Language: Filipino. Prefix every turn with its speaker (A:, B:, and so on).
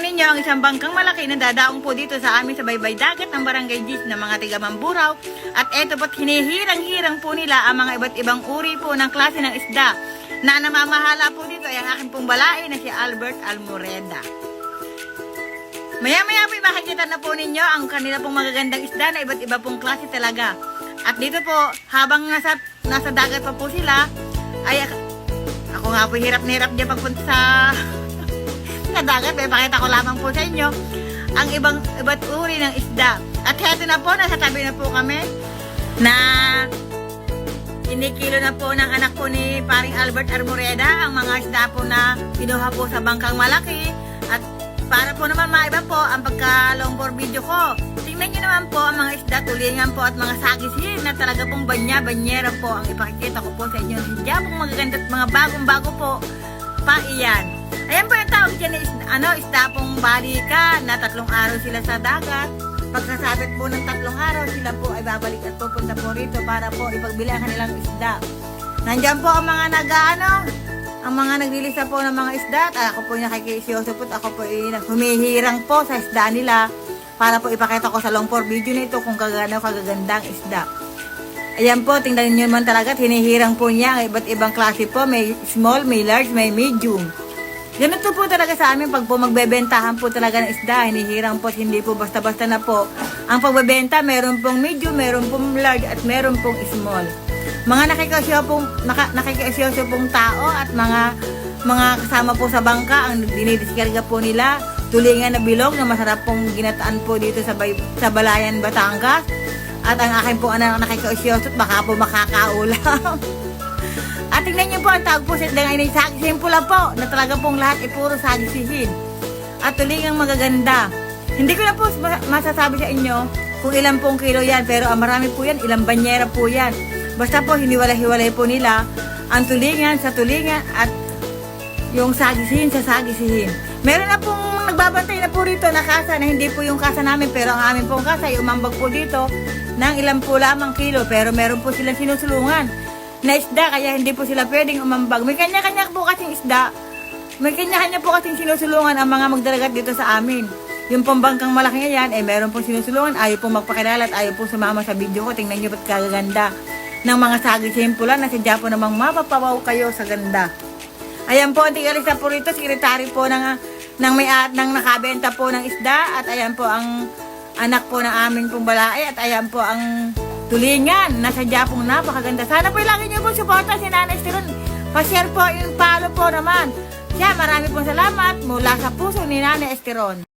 A: ninyo ang isang bangkang malaki na dadaong po dito sa amin sa baybay dagat ng Barangay Gis ng mga tiga Mamburao. At eto po't hinihirang-hirang po nila ang mga iba't ibang uri po ng klase ng isda na namamahala po dito ay ang aking pong balai na si Albert Almoreda. Maya-maya po makikita na po ninyo ang kanila pong magagandang isda na iba't iba pong klase talaga. At dito po, habang nasa dagat pa po sila, ay ako nga po hirap na hirap dyan pagpunta sa dagat. Pakita ko lamang po sa inyo ang iba't uri ng isda. At heto na po, nasa tabi na po kami na inikilo na po ng anak po ni paring Albert Almoreda ang mga isda po na kinuha po sa bangkang malaki. At para po naman maiba po ang pagka-long for video ko, tingnan nyo naman po ang mga isda, tulingan po at mga sagisin na talaga pong banyera po ang ipakikita ko po sa inyo. Hindi pong magaganda at mga bagong-bago po pa iyan. Ayan po yung tawag dyan na isda pong balika na 3 araw sila sa dagat. Pagkasabit po ng 3 araw, sila po ay babalik at pupunta po rito para po ipagbili ang kanilang isda. Nandiyan po ang mga ang mga naglilista po ng mga isda. At ako po yung nakikisyoso po at ako po humihirang po sa isda nila para po ipakita ko sa long form video nito kung kagagandang isda. Ayan po, tingnan nyo naman talaga at hinihirang po niya ang iba't ibang klase po. May small, may large, may medium. Ganito po talaga sa amin pag po magbebentahan po talaga ng isda, hinihirang po, hindi po basta-basta na po. Ang pagbebenta, meron pong medium, meron pong large, at meron pong small. Mga nakikasyoso pong tao at mga kasama po sa bangka, ang dinidiskarga po nila, tulingan na bilog na masarap pong ginataan po dito sa Balayan, Batangas. At ang akin po anak nakikasyoso at baka po makakaulam. At tingnan niyo po, ang tawag po sa isda ngayon ay sagisihin pula po, na talaga pong lahat ay puro sagisihin. At tulingang magaganda. Hindi ko na po masasabi sa inyo kung ilang pong kilo yan, pero marami po yan, ilang banyera po yan. Basta po, hiniwalay-hiwalay po nila ang tulingan sa tulingan at yung sagisihin sa sagisihin. Meron na pong nagbabantay na po rito na kasa na hindi po yung kasa namin, pero ang amin pong kasa ay umambag po dito ng ilang po lamang kilo, pero meron po silang sinusulungan na isda, kaya hindi po sila pwedeng umambag. May kanya-kanya po kasing isda. May kanya-kanya po kasing sinusulungan ang mga magdalagat dito sa amin. Yung pambangkang malaki ngayon, meron pong sinusulungan. Ayaw pong magpakilala at ayaw pong sumama sa video ko. Tingnan nyo ba't kagaganda ng mga sagisihin pula na sadya po namang mapapawaw kayo sa ganda. Ayan po, ang tigalista po rito, sekretary po ng nakabenta po ng isda. At ayan po ang anak po ng aming pong balay. At ayan po ang tulingan na sadya pong napakaganda. Sana po lagi nyo po suporta si Nanay Estiron. Pa-share po, yung follow po naman. Siya, marami pong salamat mula sa puso ni Nanay Estiron.